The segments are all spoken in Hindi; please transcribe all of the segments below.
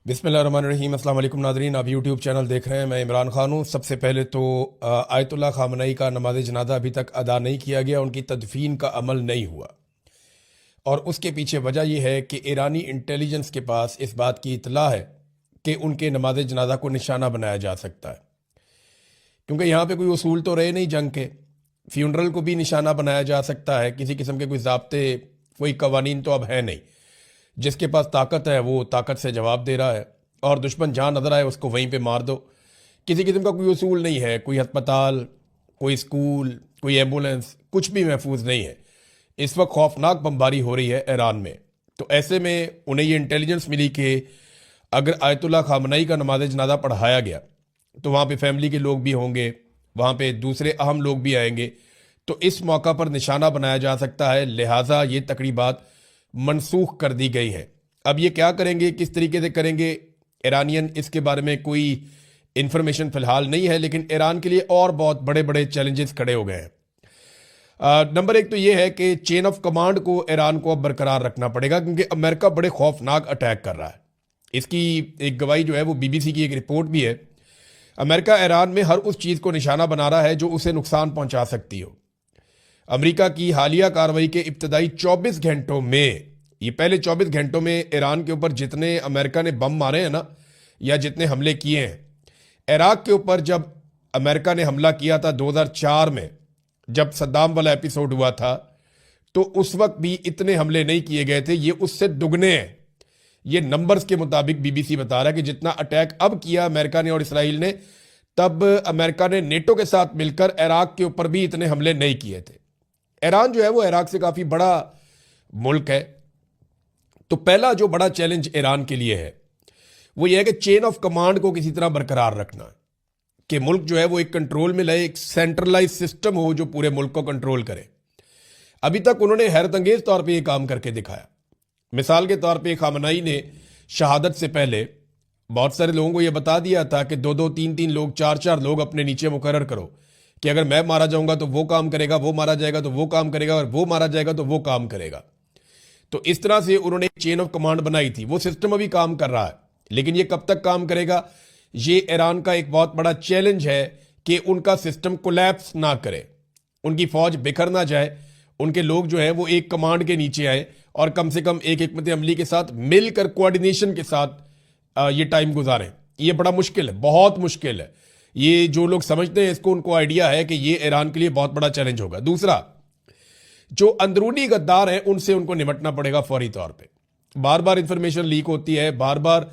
बिस्मिल्लाहिर्रहमानिर्रहीम। अस्सलाम वालेकुम नाज़रीन, आप यूट्यूब चैनल देख रहे हैं। मैं इमरान खान हूँ। सबसे पहले तो आयतुल्लाह ख़ामनई का नमाज जनाजा अभी तक अदा नहीं किया गया, उनकी तदफीन का अमल नहीं हुआ। और उसके पीछे वजह यह है कि ईरानी इंटेलिजेंस के पास इस बात की इतला है कि उनके नमाज जनाजा को निशाना बनाया जा सकता है, क्योंकि यहाँ पे कोई उसूल तो रहे नहीं जंग के। फ्यूनरल को भी निशाना बनाया जा सकता है, किसी किस्म के कोई ज़ाब्ते, कोई कवानीन तो अब है नहीं। जिसके पास ताकत है वो ताकत से जवाब दे रहा है, और दुश्मन जहाँ नज़र आए उसको वहीं पे मार दो। किसी किस्म का कोई उसूल नहीं है, कोई अस्पताल, कोई स्कूल, कोई एम्बुलेंस, कुछ भी महफूज नहीं है। इस वक्त खौफनाक बमबारी हो रही है ईरान में। तो ऐसे में उन्हें ये इंटेलिजेंस मिली कि अगर आयतुल्लाह ख़ामनई का नमाज जनाजा पढ़ाया गया तो वहाँ पे फैमिली के लोग भी होंगे, वहाँ पे दूसरे अहम लोग भी आएंगे, तो इस मौका पर निशाना बनाया जा सकता है। लिहाजा ये तकरीबात मनसूख कर दी गई है। अब ये क्या करेंगे, किस तरीके से करेंगे ईरानियन, इसके बारे में कोई इंफॉर्मेशन फिलहाल नहीं है, लेकिन ईरान के लिए और बहुत बड़े बड़े चैलेंजेस खड़े हो गए हैं। नंबर एक तो ये है कि चेन ऑफ कमांड को ईरान को अब बरकरार रखना पड़ेगा, क्योंकि अमेरिका बड़े खौफनाक अटैक कर रहा है। इसकी एक गवाही जो है वो बीबीसी की एक रिपोर्ट भी है। अमेरिका ईरान में हर उस चीज़ को निशाना बना रहा है जो उसे नुकसान पहुंचा सकती हो। अमेरिका की हालिया कार्रवाई के इब्तदाई 24 घंटों में, ये पहले 24 घंटों में ईरान के ऊपर जितने अमेरिका ने बम मारे हैं ना, या जितने हमले किए हैं, इराक के ऊपर जब अमेरिका ने हमला किया था 2004 में, जब सद्दाम वाला एपिसोड हुआ था, तो उस वक्त भी इतने हमले नहीं किए गए थे। ये उससे दुगने हैं। ये नंबर्स के मुताबिक बीबीसी बता रहा है कि जितना अटैक अब किया अमेरिका ने और इसराइल ने, तब अमेरिका ने नेटो के साथ मिलकर इराक के ऊपर भी इतने हमले नहीं किए थे। ईरान जो है वो इराक से काफ़ी बड़ा मुल्क है। तो पहला जो बड़ा चैलेंज ईरान के लिए है वो ये है कि चेन ऑफ कमांड को किसी तरह बरकरार रखना है, कि मुल्क जो है वो एक कंट्रोल में लाए, एक सेंट्रलाइज सिस्टम हो जो पूरे मुल्क को कंट्रोल करे। अभी तक उन्होंने हैरत अंगेज तौर पर यह काम करके दिखाया। मिसाल के तौर पर ख़ामनई ने शहादत से पहले बहुत सारे लोगों को यह बता दिया था कि दो दो तीन तीन लोग, चार चार लोग अपने नीचे मुकर्रर करो कि अगर मैं मारा जाऊंगा तो वो काम करेगा, वो मारा जाएगा तो वो काम करेगा, और वो मारा जाएगा तो वो काम करेगा। तो इस तरह से उन्होंने एक चेन ऑफ कमांड बनाई थी। वो सिस्टम अभी काम कर रहा है, लेकिन ये कब तक काम करेगा, ये ईरान का एक बहुत बड़ा चैलेंज है कि उनका सिस्टम कोलैप्स ना करे, उनकी फौज बिखर ना जाए, उनके लोग जो है वो एक कमांड के नीचे आए और कम से कम एक हिकमत अमली के साथ मिलकर, कोऑर्डिनेशन के साथ ये टाइम गुजारें। ये बड़ा मुश्किल है, बहुत मुश्किल है। ये जो लोग समझते हैं इसको, उनको आइडिया है कि ये ईरान के लिए बहुत बड़ा चैलेंज होगा। दूसरा, जो अंदरूनी गद्दार हैं उनसे उनको निपटना पड़ेगा फौरी तौर पे। बार बार इंफॉर्मेशन लीक होती है, बार बार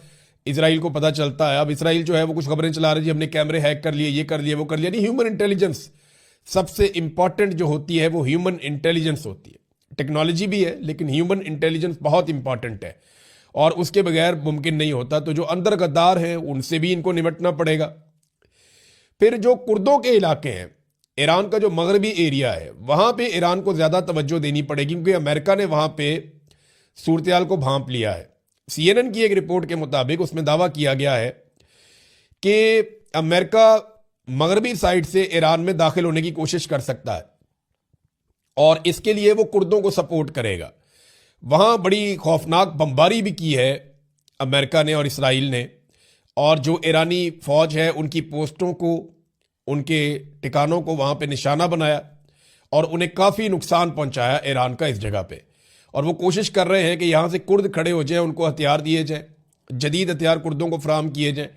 इसराइल को पता चलता है। अब इसराइल जो है वो कुछ खबरें चला रही है, हमने कैमरे हैक कर लिए, ये कर लिया, वो कर लिया। नहीं, ह्यूमन इंटेलिजेंस सबसे इंपॉर्टेंट जो होती है वो ह्यूमन इंटेलिजेंस होती है। टेक्नोलॉजी भी है, लेकिन ह्यूमन इंटेलिजेंस बहुत इंपॉर्टेंट है, और उसके बगैर मुमकिन नहीं होता। तो जो अंदर गद्दार हैं उनसे भी इनको निपटना पड़ेगा। फिर जो कुर्दों के इलाके हैं, ईरान का जो मगरबी एरिया है, वहां पे ईरान को ज्यादा तवज्जो देनी पड़ेगी, क्योंकि अमेरिका ने वहां पे सूरत-ए-हाल को भांप लिया है। CNN की एक रिपोर्ट के मुताबिक उसमें दावा किया गया है कि अमेरिका मगरबी साइड से ईरान में दाखिल होने की कोशिश कर सकता है, और इसके लिए वो कुर्दों को सपोर्ट करेगा। वहां बड़ी खौफनाक बमबारी भी की है अमेरिका ने और इसराइल ने, और जो ईरानी फौज है उनकी पोस्टों को, उनके ठिकानों को वहां पे निशाना बनाया, और उन्हें काफ़ी नुकसान पहुंचाया ईरान का इस जगह पे। और वो कोशिश कर रहे हैं कि यहाँ से कुर्द खड़े हो जाएं, उनको हथियार दिए जाएं, जदीद हथियार कुर्दों को फराहम किए जाएं,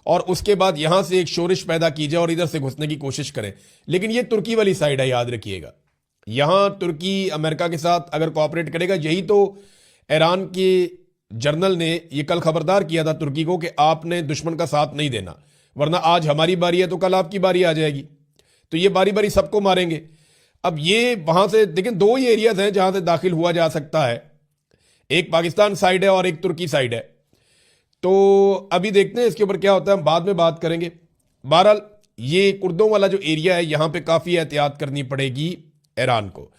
और उसके बाद यहाँ से एक शोरिश पैदा की जाए और इधर से घुसने की कोशिश करें। लेकिन ये तुर्की वाली साइड है, याद रखिएगा। यहाँ तुर्की अमेरिका के साथ अगर कोऑपरेट करेगा, यही तो ईरान के जनरल ने ये कल खबरदार किया था तुर्की को कि आपने दुश्मन का साथ नहीं देना, वरना आज हमारी बारी है तो कल आपकी बारी आ जाएगी। तो ये बारी बारी सबको मारेंगे। अब ये वहां से देखिए, दो ही एरियाज हैं जहां से दाखिल हुआ जा सकता है, एक पाकिस्तान साइड है और एक तुर्की साइड है। तो अभी देखते हैं इसके ऊपर क्या होता है, हम बाद में बात करेंगे। बहरहाल ये कुर्दों वाला जो एरिया है, यहां पे काफी एहतियात करनी पड़ेगी ईरान को।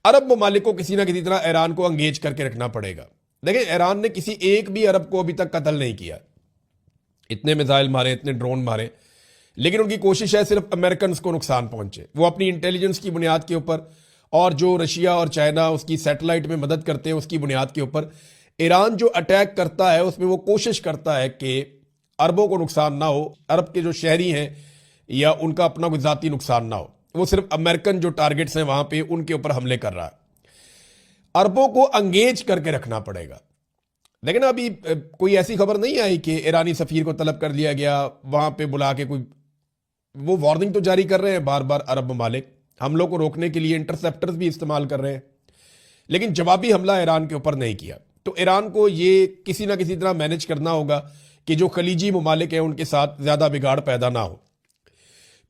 अरब ममालिक को किसी ना किसी तरह ईरान को अंगेज करके रखना पड़ेगा। देखिए, ईरान ने किसी एक भी अरब को अभी तक कत्ल नहीं किया, इतने मिसाइल मारे, इतने ड्रोन मारे, लेकिन उनकी कोशिश है सिर्फ अमेरिकन को नुकसान पहुंचे। वो अपनी इंटेलिजेंस की बुनियाद के ऊपर, और जो रशिया और चाइना उसकी सैटेलाइट में मदद करते हैं उसकी बुनियाद के ऊपर ईरान जो अटैक करता है उसमें वो कोशिश करता है कि अरबों को नुकसान ना हो, अरब के जो शहरी हैं या उनका अपना कोई ज़ाती नुकसान ना हो। वो सिर्फ अमेरिकन जो टारगेट्स हैं वहां पे उनके ऊपर हमले कर रहा है। अरबों को अंगेज करके रखना पड़ेगा। लेकिन अभी कोई ऐसी खबर नहीं आई कि ईरानी सफीर को तलब कर लिया गया, वहां पे बुला के कोई, वो वार्निंग तो जारी कर रहे हैं बार बार अरब ममालिक, हमलों को रोकने के लिए इंटरसेप्टर्स भी इस्तेमाल कर रहे हैं, लेकिन जवाबी हमला ईरान के ऊपर नहीं किया। तो ईरान को ये किसी ना किसी तरह मैनेज करना होगा कि जो खलीजी ममालिक हैं उनके साथ ज़्यादा बिगाड़ पैदा ना हो।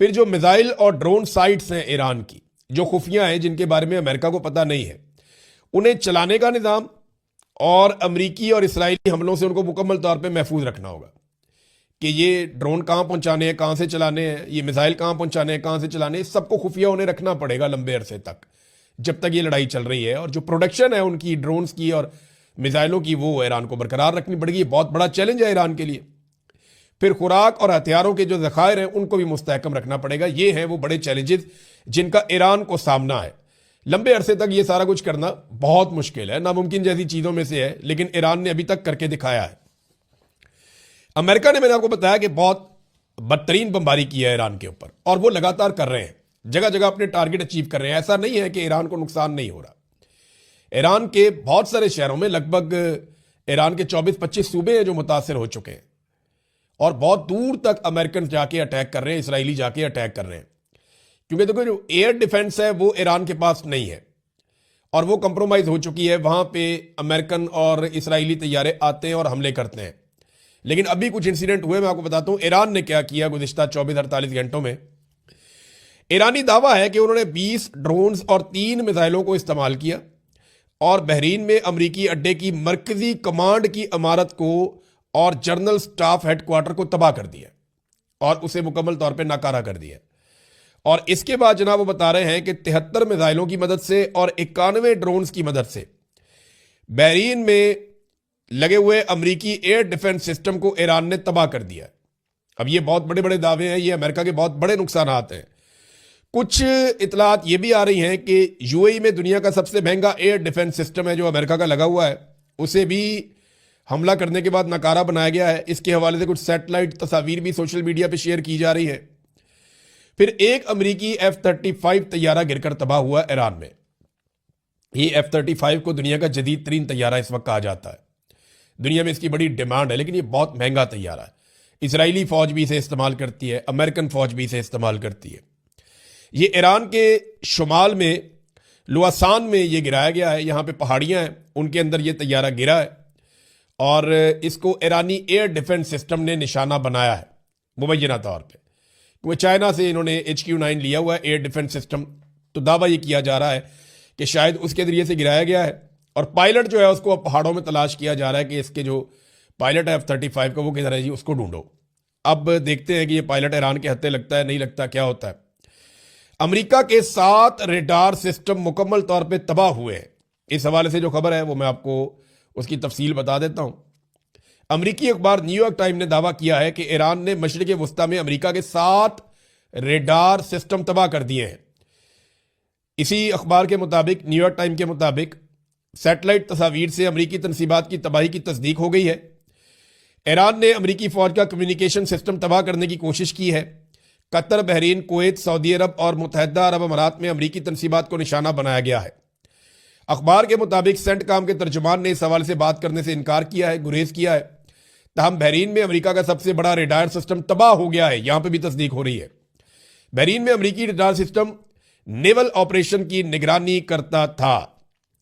फिर जो मिसाइल और ड्रोन साइट्स हैं ईरान की, जो खुफिया हैं, जिनके बारे में अमेरिका को पता नहीं है, उन्हें चलाने का निज़ाम और अमरीकी और इसराइली हमलों से उनको मुकम्मल तौर पर महफूज रखना होगा कि ये ड्रोन कहाँ पहुंचाने हैं, कहाँ से चलाने हैं, ये मिसाइल कहाँ पहुंचाने हैं, कहाँ से चलाने हैं, सबको खुफिया उन्हें रखना पड़ेगा लंबे अरसे तक, जब तक ये लड़ाई चल रही है। और जो प्रोडक्शन है उनकी ड्रोन्स की और मिसाइलों की, वो ईरान को बरकरार रखनी पड़ेगी। बहुत बड़ा चैलेंज है ईरान के लिए। फिर खुराक और हथियारों के जो ज़खायर हैं उनको भी मुस्तहकम रखना पड़ेगा। ये हैं वो बड़े चैलेंजेस जिनका ईरान को सामना है। लंबे अरसे तक ये सारा कुछ करना बहुत मुश्किल है, नामुमकिन जैसी चीज़ों में से है, लेकिन ईरान ने अभी तक करके दिखाया है। अमेरिका ने, मैंने आपको बताया कि बहुत बदतरीन बमबारी की है ईरान के ऊपर, और वो लगातार कर रहे हैं, जगह जगह अपने टारगेट अचीव कर रहे हैं। ऐसा नहीं है कि ईरान को नुकसान नहीं हो रहा। ईरान के बहुत सारे शहरों में, लगभग ईरान के 24-25 सूबे हैं जो मुतासर हो चुके हैं, और बहुत दूर तक अमेरिकन जाके अटैक कर रहे हैं, इसराइली जाके अटैक कर रहे हैं। क्योंकि देखो, जो एयर डिफेंस है वो ईरान के पास नहीं है, और वो कंप्रोमाइज हो चुकी है। वहां पे अमेरिकन और इसराइली तैयारे आते हैं और हमले करते हैं। लेकिन अभी कुछ इंसिडेंट हुए, मैं आपको बताता हूं ईरान ने क्या किया गुज़िश्ता 24-48 घंटों में। ईरानी दावा है कि उन्होंने 20 ड्रोन्स और 3 मिसाइलों को इस्तेमाल किया और बहरीन में अमरीकी अड्डे की मरकजी कमांड की इमारत को और जनरल स्टाफ हेडक्वार्टर को तबाह कर दिया और उसे मुकम्मल तौर पर नाकारा कर दिया। और इसके बाद जनाब वो बता रहे हैं कि 73 मिसाइलों की मदद से और 91 ड्रोन्स की मदद से बहरीन में लगे हुए अमरीकी एयर डिफेंस सिस्टम को ईरान ने तबाह कर दिया। अब ये बहुत बड़े बड़े दावे हैं, ये अमेरिका के बहुत बड़े नुकसान हैं। कुछ इतलात ये भी आ रही हैं कि यूएई में दुनिया का सबसे महंगा एयर डिफेंस सिस्टम है जो अमेरिका का लगा हुआ है, उसे भी हमला करने के बाद नकारा बनाया गया है। इसके हवाले से कुछ सैटेलाइट तस्वीर भी सोशल मीडिया पर शेयर की जा रही है। फिर एक अमरीकी F-35 तैयारा गिरकर तबाह हुआ ईरान में। ये F-35 को दुनिया का जदीद तरीन तैयारा इस वक्त कहा जाता है। दुनिया में इसकी बड़ी डिमांड है, लेकिन ये बहुत महंगा तैयारा है। इसराइली फौज भी इसे इस्तेमाल करती है, अमेरिकन फौज भी इसे इस्तेमाल करती है। ये ईरान के शुमाल में लुआसान में ये गिराया गया है, यहाँ पे पहाड़ियाँ हैं, उनके अंदर ये तैयारा गिरा है और इसको ईरानी एयर डिफेंस सिस्टम ने निशाना बनाया है मुबैना तौर पर। वो चाइना से इन्होंने HQ-9 लिया हुआ है एयर डिफेंस सिस्टम, तो दावा ये किया जा रहा है कि शायद उसके जरिए से गिराया गया है। और पायलट जो है उसको अब पहाड़ों में तलाश किया जा रहा है कि इसके जो पायलट है F-35 का वो किधर है जी, उसको ढूंढो। अब देखते हैं कि ये पायलट ईरान के हत्थे लगता है, नहीं लगता, क्या होता है। अमेरिका के 7 रेडार सिस्टम मुकम्मल तौर पर तबाह हुए हैं। इस हवाले से जो खबर है वो मैं आपको उसकी तफसील बता देता हूँ। अमरीकी अखबार न्यूयॉर्क टाइम ने दावा किया है कि ईरान ने मशरिक़ वस्ता में अमरीका के 7 रेडार सिस्टम तबाह कर दिए हैं। इसी अखबार के मुताबिक, न्यूयॉर्क टाइम के मुताबिक, सैटेलाइट तस्वीर से अमरीकी तनसीबात की तबाही की तस्दीक हो गई है। ईरान ने अमरीकी फौज का कम्युनिकेशन सिस्टम तबाह करने की कोशिश की है। कतर, बहरीन, कुवैत, सऊदी अरब और मुत्तहदा अरब अमारात में अमरीकी तनसीबात को निशाना बनाया गया है। अखबार के मुताबिक सेंटकॉम के तर्जुमान ने इस हवाले से बात करने से इनकार किया है, गुरेज किया है। तहम बहरीन में अमेरिका का सबसे बड़ा रेडार सिस्टम तबाह हो गया है, यहां पर भी तस्दीक हो रही है। बहरीन में अमरीकी रेडार सिस्टम नेवल ऑपरेशन की निगरानी करता था।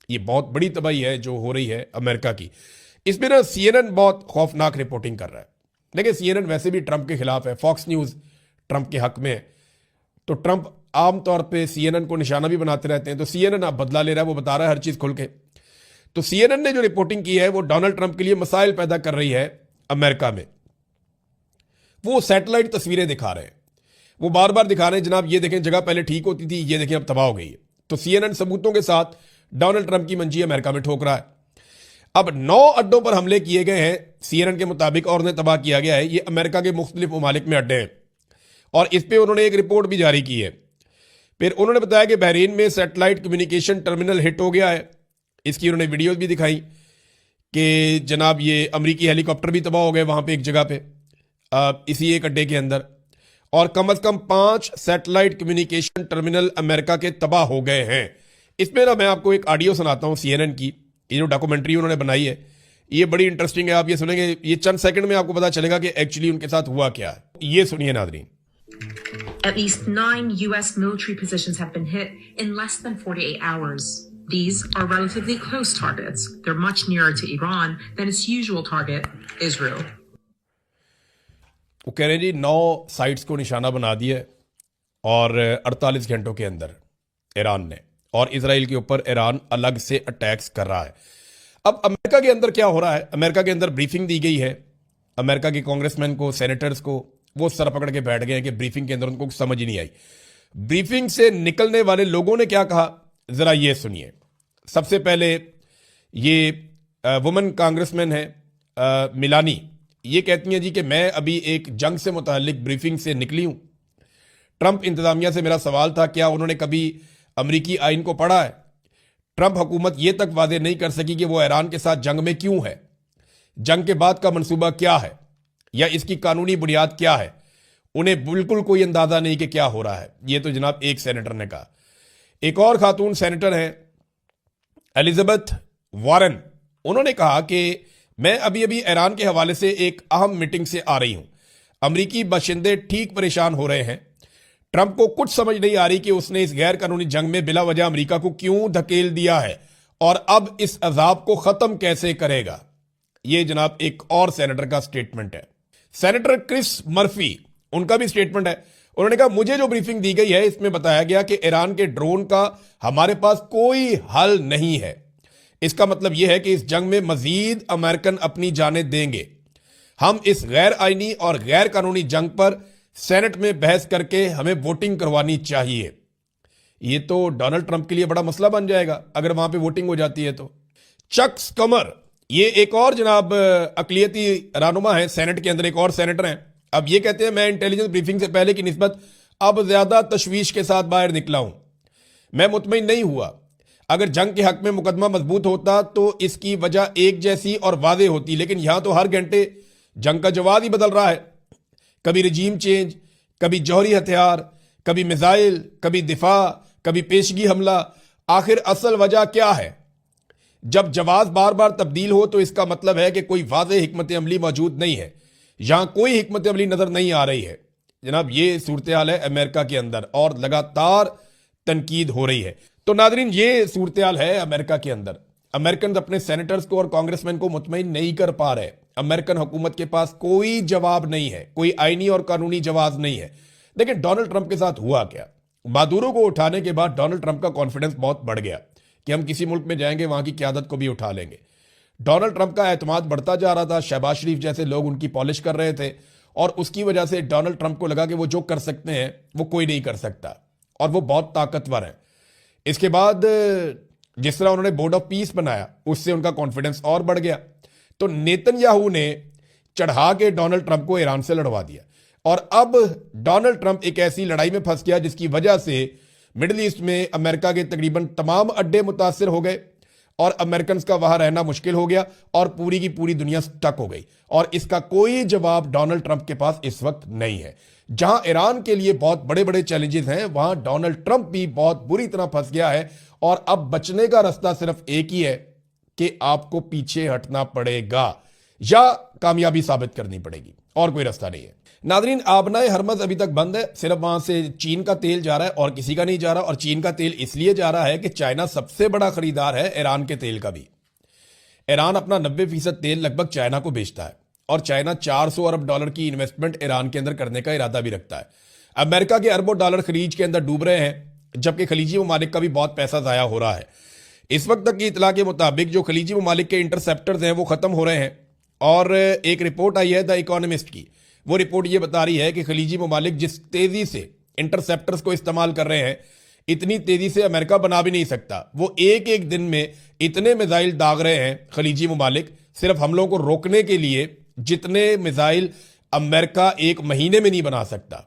ये बहुत बड़ी तबाही है जो हो रही है अमेरिका की। इसमें ना CNN बहुत खौफनाक रिपोर्टिंग कर रहा है। लेकिन CNN वैसे भी ट्रंप के खिलाफ है, फॉक्स न्यूज़ ट्रंप के हक में है, तो ट्रंप आमतौर पे CNN को निशाना भी बनाते रहते हैं। तो CNN अब बदला ले रहा है, वो बता रहा है हर चीज़ खुल के। तो CNN ने जो रिपोर्टिंग की है वो डोनाल्ड ट्रंप के लिए मसाइल पैदा कर रही है अमेरिका में। वो सैटेलाइट तस्वीरें दिखा रहे हैं, वो बार बार दिखा रहे हैं, जनाब ये देखें जगह पहले ठीक होती थी, ये देखें अब तबाह हो गई है। तो CNN सबूतों के साथ डोनाल्ड ट्रंप की मंजी अमेरिका में ठोक रहा है। अब 9 अड्डों पर हमले किए गए हैं CNN के मुताबिक और उन्हें तबाह किया गया है। ये अमेरिका के मुख्तलिफ ममालिक में अड्डे हैं और इस पर उन्होंने एक रिपोर्ट भी जारी की है। फिर उन्होंने बताया कि बहरीन में सैटेलाइट कम्युनिकेशन टर्मिनल हिट हो गया है। इसकी उन्होंने वीडियोज भी दिखाई कि जनाब ये अमेरिकी हेलीकॉप्टर भी तबाह हो गए वहां पे एक जगह पे, इसी एक अड्डे के अंदर, और कम से कम 5 सैटेलाइट कम्युनिकेशन टर्मिनल अमेरिका के तबाह हो गए हैं। इसमें ना मैं आपको एक ऑडियो सुनाता हूँ CNN की, ये जो डॉक्यूमेंट्री उन्होंने बनाई है ये बड़ी इंटरेस्टिंग है। आप ये सुनेंगे, ये चंद सेकंड में आपको पता चलेगा कि एक्चुअली उनके साथ हुआ क्या है। ये सुनिए नाज़रीन। At least 9 U.S. military positions have been hit in less than 48 hours. These are relatively close targets. They're much nearer to Iran than its usual target, Israel. वो कह रहे हैं जी 9 साइट्स को निशाना बना दिया है और 48 घंटों के अंदर ईरान ने, और इसराइल के ऊपर ईरान अलग से अटैक्स कर रहा है। अब अमेरिका के अंदर क्या हो रहा है, अमेरिका के अंदर ब्रीफिंग दी गई है अमेरिका के कांग्रेसमैन को, सेनेटर्स को, वो सर पकड़ के बैठ गए हैं कि ब्रीफिंग के अंदर उनको समझ ही नहीं आई। ब्रीफिंग से निकलने वाले लोगों ने क्या कहा जरा ये सुनिए। सबसे पहले ये वुमन कांग्रेसमैन है मिलानी, ये कहती हैं जी कि मैं अभी एक जंग से मुतालिक ब्रीफिंग से निकली हूं। ट्रंप इंतजामिया से मेरा सवाल था क्या उन्होंने कभी अमरीकी आइन को पढ़ा है। ट्रंप हुकूमत ये तक वादे नहीं कर सकी कि वो ईरान के साथ जंग में क्यों है, जंग के बाद का मंसूबा क्या है या इसकी कानूनी बुनियाद क्या है। उन्हें बिल्कुल कोई अंदाजा नहीं कि क्या हो रहा है। ये तो जनाब एक सेनेटर ने कहा। एक और खातून सेनेटर है एलिजाबेथ वारन, उन्होंने कहा कि मैं अभी अभी ईरान के हवाले से एक अहम मीटिंग से आ रही हूं। अमरीकी बाशिंदे ठीक परेशान हो रहे हैं। ट्रंप को कुछ समझ नहीं आ रही कि उसने इस गैर कानूनी जंग में बिला वजह अमरीका को क्यों धकेल दिया है और अब इस अजाब को खत्म कैसे करेगा। यह जनाब एक और सेनेटर का स्टेटमेंट है। सेनेटर क्रिस मर्फी, उनका भी स्टेटमेंट है। उन्होंने कहा मुझे जो ब्रीफिंग दी गई है इसमें बताया गया कि ईरान के ड्रोन का हमारे पास कोई हल नहीं है। इसका मतलब यह है कि इस जंग में मजीद अमेरिकन अपनी जानें देंगे। हम इस गैर आईनी और गैर कानूनी जंग पर सेनेट में बहस करके हमें वोटिंग करवानी चाहिए। यह तो डोनाल्ड ट्रंप के लिए बड़ा मसला बन जाएगा अगर वहां पे वोटिंग हो जाती है तो। चक स्कमर, ये एक और जनाब अकलियती रहनुमा है सेनेट के अंदर, एक और सेनेटर हैं। अब ये कहते हैं मैं इंटेलिजेंस ब्रीफिंग से पहले की निस्बत अब ज्यादा तशवीश के साथ बाहर निकला हूं। मैं मुतमईन नहीं हुआ। अगर जंग के हक में मुकदमा मजबूत होता तो इसकी वजह एक जैसी और वादे होती, लेकिन यहां तो हर घंटे जंग का जवाब ही बदल रहा है। कभी रजीम चेंज, कभी जौहरी हथियार, कभी मिसाइल, कभी दिफा, कभी पेशगी हमला। आखिर असल वजह क्या है? जब जवाब बार बार तब्दील हो तो इसका मतलब है कि कोई वाज़ेह हिकमत अमली मौजूद नहीं है। यहां कोई हिकमत अमली नजर नहीं आ रही है। जनाब ये सूरत हाल है अमेरिका के अंदर और लगातार तनकीद हो रही है। तो नादरीन ये सूरत हाल है अमेरिका के अंदर। अमेरिकन अपने सेनेटर्स को और कांग्रेसमैन को मुतमईन नहीं कर पा रहे। अमेरिकन हुकूमत के पास कोई जवाब नहीं है, कोई आईनी और कानूनी जवाब नहीं है। लेकिन डोनाल्ड ट्रंप के साथ हुआ क्या? मादुरो को उठाने के बाद डोनाल्ड ट्रंप का कॉन्फिडेंस बहुत बढ़ गया कि हम किसी मुल्क में जाएंगे वहां की क्यादत को भी उठा लेंगे। डोनाल्ड ट्रंप का एतमाद बढ़ता जा रहा था। शहबाज शरीफ जैसे लोग उनकी पॉलिश कर रहे थे और उसकी वजह से डोनाल्ड ट्रंप को लगा कि वो जो कर सकते हैं वो कोई नहीं कर सकता और वो बहुत ताकतवर है। इसके बाद जिस तरह उन्होंने बोर्ड ऑफ पीस बनाया उससे उनका कॉन्फिडेंस और बढ़ गया। तो नेतन्याहू ने चढ़ा के डोनाल्ड ट्रंप को ईरान से लड़वा दिया और अब डोनाल्ड ट्रंप एक ऐसी लड़ाई में फंस गया जिसकी वजह से मिडिल ईस्ट में अमेरिका के तकरीबन तमाम अड्डे मुतासिर हो गए और अमेरिकन का वहां रहना मुश्किल हो गया और पूरी की पूरी दुनिया स्टक हो गई। और इसका कोई जवाब डोनाल्ड ट्रंप के पास इस वक्त नहीं है। जहां ईरान के लिए बहुत बड़े बड़े चैलेंजेस हैं वहां डोनाल्ड ट्रंप भी बहुत बुरी तरह फंस गया है और अब बचने का रास्ता सिर्फ एक ही है कि आपको पीछे हटना पड़ेगा या कामयाबी साबित करनी पड़ेगी, और कोई रास्ता नहीं है। नादरीन आबनाए हरमज अभी तक बंद है। सिर्फ वहां से चीन का तेल जा रहा है और किसी का नहीं जा रहा। और चीन का तेल इसलिए जा रहा है कि चाइना सबसे बड़ा खरीदार है ईरान के तेल का भी। ईरान अपना 90% तेल लगभग चाइना को बेचता है और चाइना 400 अरब डॉलर की इन्वेस्टमेंट ईरान के अंदर करने का इरादा भी रखता है। अमेरिका के अरबों डॉलर खलीज के अंदर डूब रहे हैं जबकि खलीजी ममालिक का भी बहुत पैसा जाया हो रहा है। इस वक्त तक की इतला के मुताबिक जो खलीजी ममालिक के इंटरसेप्टर्स हैं वो खत्म हो रहे हैं और एक रिपोर्ट आई है द इकोनॉमिस्ट की। वो रिपोर्ट ये बता रही है कि खलीजी ममालिक जिस तेजी से इंटरसेप्टर्स को इस्तेमाल कर रहे हैं इतनी तेजी से अमेरिका बना भी नहीं सकता। वो एक एक दिन में इतने मिसाइल दाग रहे हैं खलीजी ममालिक सिर्फ हमलों को रोकने के लिए जितने मिसाइल अमेरिका एक महीने में नहीं बना सकता।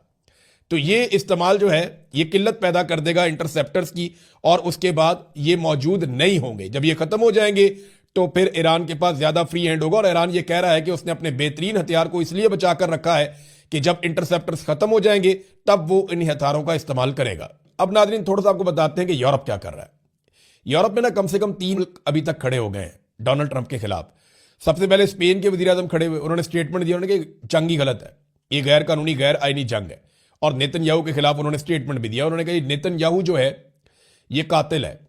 तो ये इस्तेमाल जो है ये किल्लत पैदा कर देगा इंटरसेप्टर्स की और उसके बाद ये मौजूद नहीं होंगे। जब ये खत्म हो जाएंगे तो फिर ईरान के पास ज्यादा फ्री हैंड होगा। और ईरान ये कह रहा है कि उसने अपने बेहतरीन हथियार को इसलिए बचाकर रखा है कि जब इंटरसेप्टर्स खत्म हो जाएंगे तब वो इन हथियारों का इस्तेमाल करेगा। अब नाज़रीन थोड़ा सा आपको बताते हैं कि यूरोप क्या कर रहा है। यूरोप में ना कम से कम 3 अभी तक खड़े हो गए हैं डोनाल्ड ट्रंप के खिलाफ। सबसे पहले स्पेन के वज़ीर आज़म खड़े हुए, उन्होंने स्टेटमेंट दिया उन्होंने कि जंग ही गलत है, ये गैर कानूनी गैर आईनी जंग है। और नेतन्याहू के खिलाफ उन्होंने स्टेटमेंट भी दिया, उन्होंने कहा नेतन्याहू जो है ये कातिल है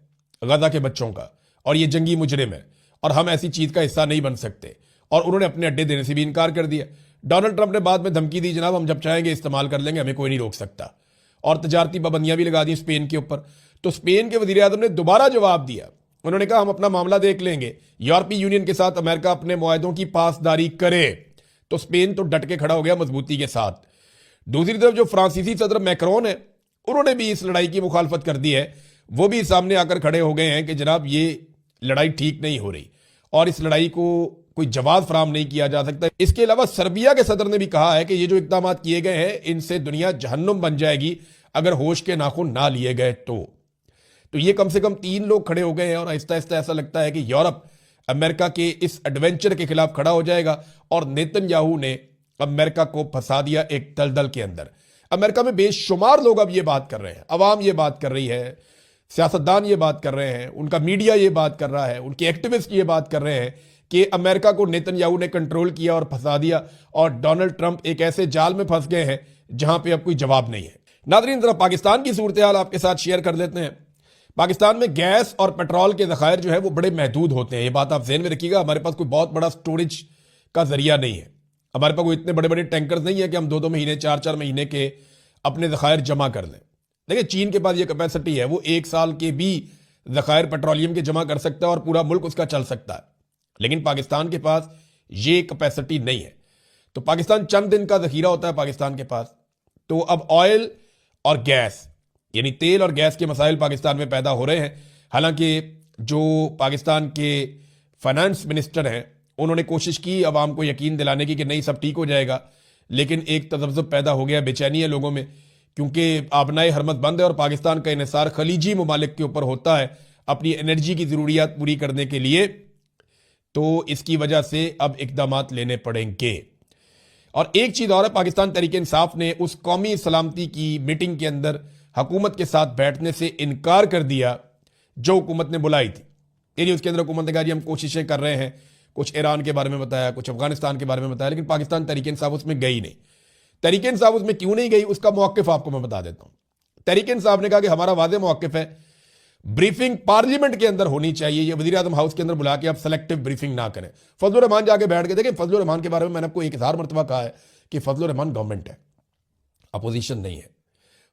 गजा के बच्चों का और ये जंगी मुजरिम है और हम ऐसी चीज का हिस्सा नहीं बन सकते। और उन्होंने अपने अड्डे देने से भी इनकार कर दिया। डोनाल्ड ट्रंप ने बाद में धमकी दी, जनाब हम जब चाहेंगे इस्तेमाल कर लेंगे, हमें कोई नहीं रोक सकता। और तजारती पाबंदियां भी लगा दी स्पेन के ऊपर। तो स्पेन के वजीर आज़म ने दोबारा जवाब दिया, उन्होंने कहा हम अपना मामला देख लेंगे, यूरोपीय यूनियन के साथ अमेरिका अपने मुआहदों की पासदारी करे। तो स्पेन तो डट के खड़ा हो गया मजबूती के साथ। दूसरी तरफ जो फ्रांसीसी सदर मैक्रोन है, उन्होंने भी इस लड़ाई की मुखालफत कर दी है। वो भी सामने आकर खड़े हो गए हैं कि जनाब ये लड़ाई ठीक नहीं हो रही और इस लड़ाई को कोई जवाब फराहम नहीं किया जा सकता। इसके अलावा सर्बिया के सदर ने भी कहा है कि ये जो इकदाम किए गए हैं इनसे दुनिया जहन्नुम बन जाएगी अगर होश के नाखून ना लिए गए तो ये कम से कम 3 लोग खड़े हो गए हैं। और आहिस्ता आहिस्ता ऐसा लगता है कि यूरोप अमेरिका के इस एडवेंचर के खिलाफ खड़ा हो जाएगा। और नेतन्याहू ने अमेरिका को फंसा दिया एक दलदल के अंदर। अमेरिका में बेशुमार लोग अब ये बात कर रहे हैं, अवाम ये बात कर रही है, सियासतदान ये बात कर रहे हैं, उनका मीडिया ये बात कर रहा है, उनके एक्टिविस्ट ये बात कर रहे हैं कि अमेरिका को नेतन्याहू ने कंट्रोल किया और फंसा दिया और डोनाल्ड ट्रंप एक ऐसे जाल में फंस गए हैं जहां पे अब कोई जवाब नहीं है। नाज़रीन जरा पाकिस्तान की सूरत हाल आपके साथ शेयर कर लेते हैं। पाकिस्तान में गैस और पेट्रोल के ज़खायर जो है वो बड़े महदूद होते हैं, ये बात आप ज़हन में रखिएगा। हमारे पास कोई बहुत बड़ा स्टोरेज का जरिया नहीं है, हमारे पास कोई इतने बड़े बड़े टैंकर्स नहीं है कि हम 2-2 महीने 4-4 महीने के अपने ज़खायर जमा कर लें। देखिए चीन के पास ये कैपेसिटी है, वो 1 साल के भी ज़खायर पेट्रोलियम के जमा कर सकता है और पूरा मुल्क उसका चल सकता है। लेकिन पाकिस्तान के पास ये कैपेसिटी नहीं है। तो पाकिस्तान चंद दिन का जखीरा होता है पाकिस्तान के पास। तो अब ऑयल और गैस यानी तेल और गैस के मसाइल पाकिस्तान में पैदा हो रहे हैं। हालांकि जो पाकिस्तान के फाइनेंस मिनिस्टर हैं उन्होंने कोशिश की अवाम को यकीन दिलाने की कि नहीं सब ठीक हो जाएगा, लेकिन एक तजब्जुब पैदा हो गया, बेचैनी है लोगों में, क्योंकि आबनाए हरमत बंद है और पाकिस्तान का इन्हिसार खलीजी ममालिक के ऊपर होता है अपनी एनर्जी की ज़रूरियात पूरी करने के लिए। तो इसकी वजह से अब इकदाम लेने पड़ेंगे। और एक चीज़ और है, पाकिस्तान तहरीक इंसाफ ने उस कौमी सलामती की मीटिंग के अंदर हुकूमत के साथ बैठने से इनकार कर दिया जो हुकूमत ने बुलाई थी। यानी उसके अंदर हुकूमत ने कहा जी हम कोशिशें कर रहे हैं, कुछ ईरान के बारे में बताया, कुछ अफगानिस्तान के बारे में बताया, लेकिन पाकिस्तान तहरीक इंसाफ उसमें गई नहीं। तहरीक इंसाफ उसमें क्यों नहीं गई उसका मौक़िफ़ आपको मैं बता देता हूँ। तहरीक इंसाफ ने कहा कि हमारा वाज़ेह मौक़िफ़ है, ब्रीफिंग पार्लियामेंट के अंदर होनी चाहिए, ये वज़ीर आज़म हाउस के अंदर बुला के आप सेलेक्टिव ब्रीफिंग ना करें। फजलुर रहमान जाके बैठ के देखें, फजलुर रहमान के बारे में मैंने आपको 1000 मरतबा कहा है कि फजलुर रहमान गवर्नमेंट है, अपोजिशन नहीं है।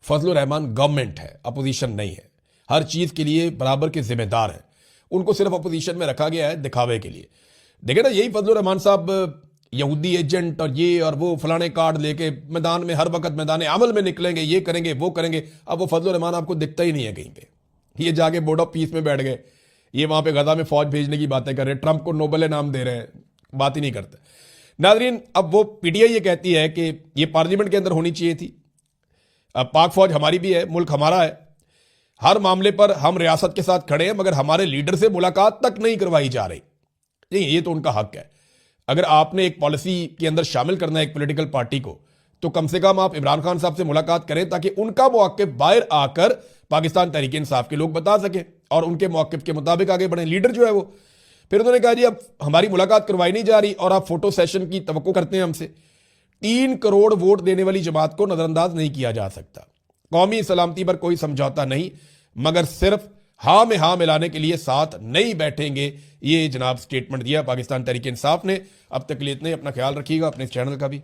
फजलुर रहमान गवर्नमेंट है, अपोजिशन नहीं है, हर चीज़ के लिए बराबर के जिम्मेदार हैं। उनको सिर्फ अपोजिशन में रखा गया है दिखावे के लिए। देखे ना, यही फजलुर रहमान साहब यहूदी एजेंट और ये और वो फलाने कार्ड लेके मैदान में हर वक्त मैदान अमल में निकलेंगे, ये करेंगे वो करेंगे। अब वो फजलुर रहमान आपको दिखता ही नहीं है कहीं पे। ये जाके बोर्ड ऑफ पीस में बैठ गए, ये वहां पे गजा में फौज भेजने की बातें कर रहे हैं, ट्रंप को नोबेल इनाम दे रहे हैं, बात ही नहीं करते। नाजरीन अब वो पीटीआई ये कहती है कि ये पार्लियामेंट के अंदर होनी चाहिए थी। अब पाक फौज हमारी भी है, मुल्क हमारा है, हर मामले पर हम रियासत के साथ खड़े हैं, मगर हमारे लीडर से मुलाकात तक नहीं करवाई जा रही। ये तो उनका हक है। अगर आपने एक पॉलिसी के अंदर शामिल करना है एक पॉलिटिकल पार्टी को, तो कम से कम आप इमरान खान साहब से मुलाकात करें ताकि उनका मौक़िफ़ बाहर आकर पाकिस्तान तहरीक इंसाफ के लोग बता सकें और उनके मौक़िफ़ के मुताबिक आगे बढ़ें। लीडर जो है वो फिर उन्होंने कहा जी अब हमारी मुलाकात करवाई नहीं जा रही और आप फोटो सेशन की तवक्को करते हैं हमसे। 3 करोड़ वोट देने वाली जमात को नज़रअंदाज नहीं किया जा सकता। कौमी सलामती पर कोई समझौता नहीं, मगर सिर्फ हाँ में हाँ मिलाने के लिए साथ नहीं बैठेंगे, ये जनाब स्टेटमेंट दिया पाकिस्तान तहरीक इंसाफ ने। अब तक के लिए इतने, अपना ख्याल रखिएगा, अपने चैनल का भी।